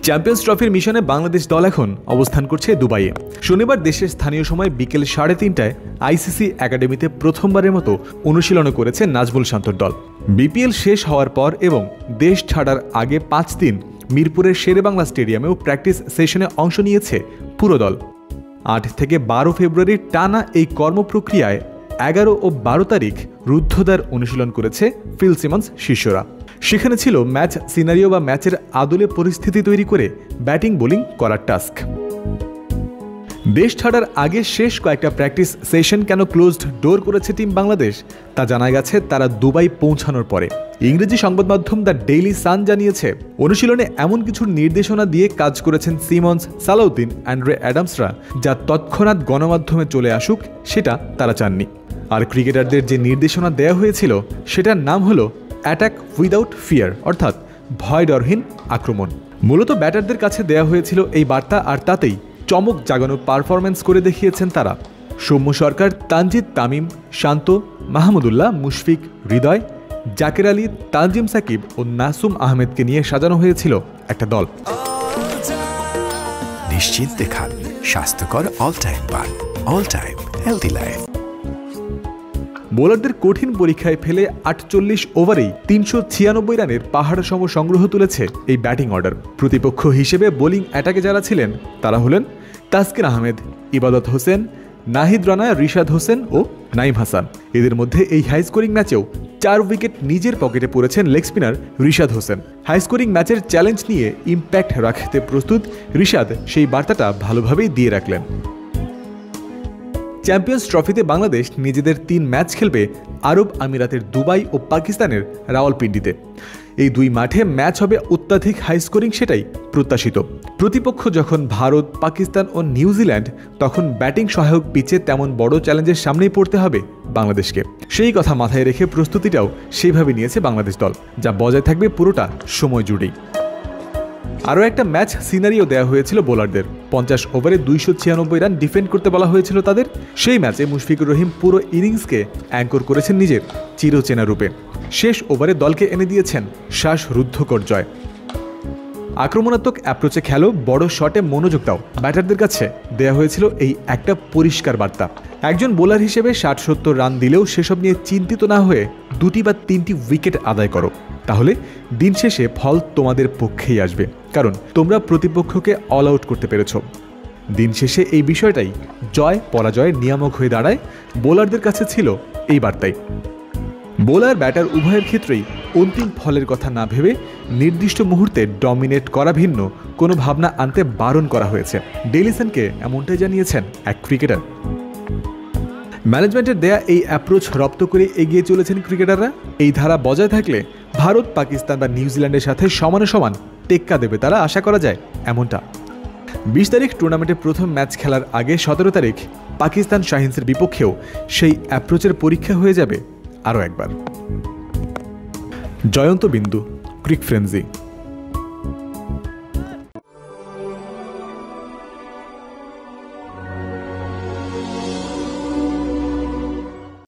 Champions ট্রফির মিশনে বাংলাদেশ দল এখন অবস্থান করছে দুবাইয়ে। শনিবার দেশের স্থানীয় সময় বিকেল 3:30টায় আইসিসি একাডেমিতে প্রথমবারের মতো অনুশীলনও করেছে নাজমুল শান্তর দল। বিপিএল শেষ হওয়ার পর এবং দেশ ছাড়ার আগে 5 দিন মিরপুরের শেরেবাংলা স্টেডিয়ামেও প্র্যাকটিস সেশনে অংশ নিয়েছে পুরো দল। 8 থেকে 12 ফেব্রুয়ারি টানা এই কর্মপ্রক্রিয়ায় 11 ও 12 তারিখ রুদ্ধদ্বার অনুশীলন করেছে ফিল সিমন্স শিষ্যরা। সেখানে ছিল ম্যাচ সিনারিও বা ম্যাচের আদলে পরিস্থিতি তৈরি করে ব্যাটিং বোলিং করার টাস্ক। দেশ ছাড়ার আগে শেষ কয়েকটা প্র্যাকটিস সেশন কেন ক্লোজড ডোর করেছে টিম বাংলাদেশ তা জানা গেছে তারা দুবাই পৌঁছানোর পরে। ইংরেজি সংবাদ মাধ্যম দ্য ডেইলি সান জানিয়েছে, অনুশীলনে এমন কিছুর নির্দেশনা দিয়ে কাজ করেছেন সিমন্স, সালাউদ্দিন, অ্যান্ড্রে অ্যাডামসরা যা তৎক্ষণাৎ গণমাধ্যমে চলে আসুক সেটা তারা চাননি। আর ক্রিকেটারদের যে নির্দেশনা দেওয়া হয়েছিল সেটার নাম হলো অ্যাটাক উইদাউট ফিয়ার, অর্থাৎ ভয়ডরহীন আক্রমণ। মূলত ব্যাটারদের কাছে দেওয়া হয়েছিল এই বার্তা, আর তাতেই চমক জাগানো পারফরম্যান্স করে দেখিয়েছেন তারা। সৌম্য সরকার, তানজিদ তামিম, শান্ত, মাহমুদুল্লাহ, মুশফিক, হৃদয়, জাকের আলী, তানজিম সাকিব ও নাসুম আহমেদকে নিয়ে সাজানো হয়েছিল একটা দল। নিশ্চিন্তে খান স্বাস্থ্যকর অল টাইম পান, অল টাইম হেলদি লাইফ। বোলারদের কঠিন পরীক্ষায় ফেলে 48 ওভারেই 396 রানের পাহাড় সম সংগ্রহ তুলেছে এই ব্যাটিং অর্ডার। প্রতিপক্ষ হিসেবে বোলিং অ্যাটাকে যারা ছিলেন তারা হলেন তাসকিন আহমেদ, ইবাদত হোসেন, নাহিদ রানা, রিশাদ হোসেন ও নাইম হাসান। এদের মধ্যে এই হাই স্কোরিং ম্যাচেও 4 উইকেট নিজের পকেটে পড়েছেন leg spinner Rishad Hossain. High scoring ম্যাচের চ্যালেঞ্জ নিয়ে ইম্প্যাক্ট রাখতে প্রস্তুত রিশাদ সেই বার্তাটা ভালোভাবেই দিয়ে রাখলেন। চ্যাম্পিয়ন্স ট্রফিতে বাংলাদেশ নিজেদের 3 ম্যাচ খেলবে আরব আমিরাতের দুবাই ও পাকিস্তানের রাওয়ালপিন্ডিতে। এই 2 মাঠে ম্যাচ হবে অত্যাধিক হাই স্কোরিং, সেটাই প্রত্যাশিত। প্রতিপক্ষ যখন ভারত, পাকিস্তান ও নিউজিল্যান্ড, তখন ব্যাটিং সহায়ক পিচে তেমন বড় চ্যালেঞ্জের সামনেই পড়তে হবে বাংলাদেশকে। সেই কথা মাথায় রেখে প্রস্তুতিটাও সেইভাবে নিয়েছে বাংলাদেশ দল, যা বজায় থাকবে পুরোটা সময় জুড়েই। আরও একটা ম্যাচ সিনারিও দেওয়া হয়েছিল বোলারদের। 50 ওভারে 296 রান ডিফেন্ড করতে বলা হয়েছিল তাদের। সেই ম্যাচে মুশফিকুর রহিম পুরো ইনিংসকে অ্যাঙ্কর করেছেন নিজের চিরচেনা রূপে। শেষ ওভারে দলকে এনে দিয়েছেন শ্বাসরুদ্ধকর জয়। আক্রমণাত্মক অ্যাপ্রোচে খেলো, বড় শটে মনোযোগ দাও, ব্যাটারদের কাছে দেওয়া হয়েছিল এই একটা পরিষ্কার বার্তা। একজন বোলার হিসেবে 60-70 রান দিলেও সেসব নিয়ে চিন্তিত না হয়ে 2টি বা 3টি উইকেট আদায় করো, তাহলে দিন শেষে ফল তোমাদের পক্ষেই আসবে, কারণ তোমরা প্রতিপক্ষকে অল আউট করতে পেরেছ। দিন শেষে এই বিষয়টাই জয় পরাজয়ের নিয়ামক হয়ে দাঁড়ায়। বোলারদের কাছে ছিল এই বার্তাই। বোলার ব্যাটার উভয়ের ক্ষেত্রেই অন্তিম ফলের কথা না ভেবে নির্দিষ্ট মুহূর্তে ডমিনেট করা ভিন্ন কোনো ভাবনা আনতে বারণ করা হয়েছে। ডেইলি সানকে এমনটাই জানিয়েছেন এক ক্রিকেটার। ম্যানেজমেন্টের দেয়া এই অ্যাপ্রোচ রপ্ত করে এগিয়ে চলেছেন ক্রিকেটাররা। এই ধারা বজায় থাকলে ভারত, পাকিস্তান বা নিউজিল্যান্ডের সাথে সমানে সমান টেক্কা দেবে তারা, আশা করা যায় এমনটা। 20 তারিখ টুর্নামেন্টের প্রথম ম্যাচ খেলার আগে 17 তারিখ পাকিস্তান শাহিনসের বিপক্ষেও সেই অ্যাপ্রোচের পরীক্ষা হয়ে যাবে আরও একবার। জয়ন্ত বিন্দু, ক্রিক ফ্রেন্সি।